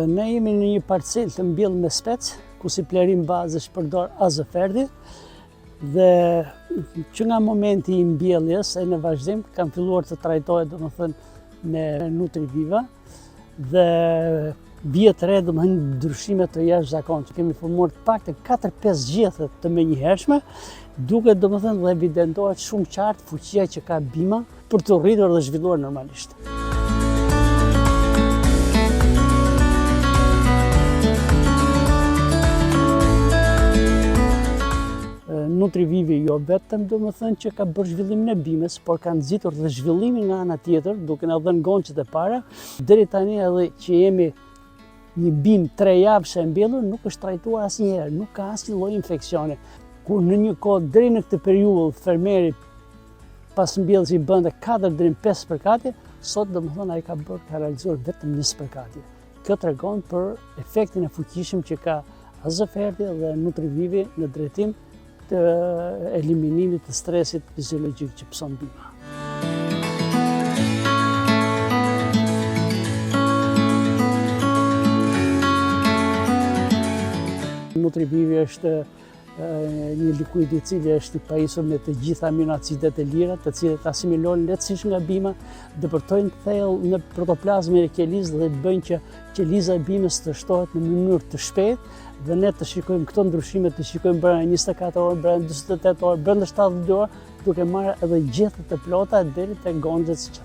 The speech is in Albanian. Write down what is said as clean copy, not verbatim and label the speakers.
Speaker 1: Ne jemi në një parcel të mbjellë me spec, ku si plerim bazë shpërdor azoferdi, dhe që nga momenti i mbjelljes e në vazhdim kam filluar të trajtohet domethënë me Nutriviva dhe bie të re domethënë ndryshime të jashtëzakonshme. Kemi formuar të paktën 4-5 gjethe të menjëhershme, duke domethënë dhe evidentohet shumë qartë fuqia që ka bima për të rritur dhe zhvilluar normalisht. Nutrivivi jo vetëm domethënë që ka bërë zhvillimin e bimës, por ka nxitur dhe zhvillimin nga ana tjetër, duke na dhënë gonçet e para. Deri tani edhe që jemi një bimë 3 javë e mbjellur, nuk është trajtuar asnjëherë, nuk ka asnjë lloj infeksioni. Kur në një kohë deri në këtë periudhë fermeri pas mbjelljes i bënte 4 deri në 5 përkatje, sot domethënë ai ka realizuar vetëm 1 përkatje. Kjo tregon për efektin e fuqishëm që ka azoferdi dhe Nutrivivi në drejtim të eliminimit të stresit fiziologjik që pëson bima. Nutrivivi është një likuid i cili është i pajisur me të gjitha aminoacidet e lira, të cilët asimilojnë lehtësisht nga bima, depërtojnë thellë në protoplazmin e qelizë dhe bëjnë që qeliza e bimës të shtohet në mënyrë të shpejtë, dhe ne të shikojmë këto ndryshime, të shikojmë brenda 24 orë, brenda 48 orë, brenda 72 orë, duke marrë edhe gjethe të plota deri te gonxhet.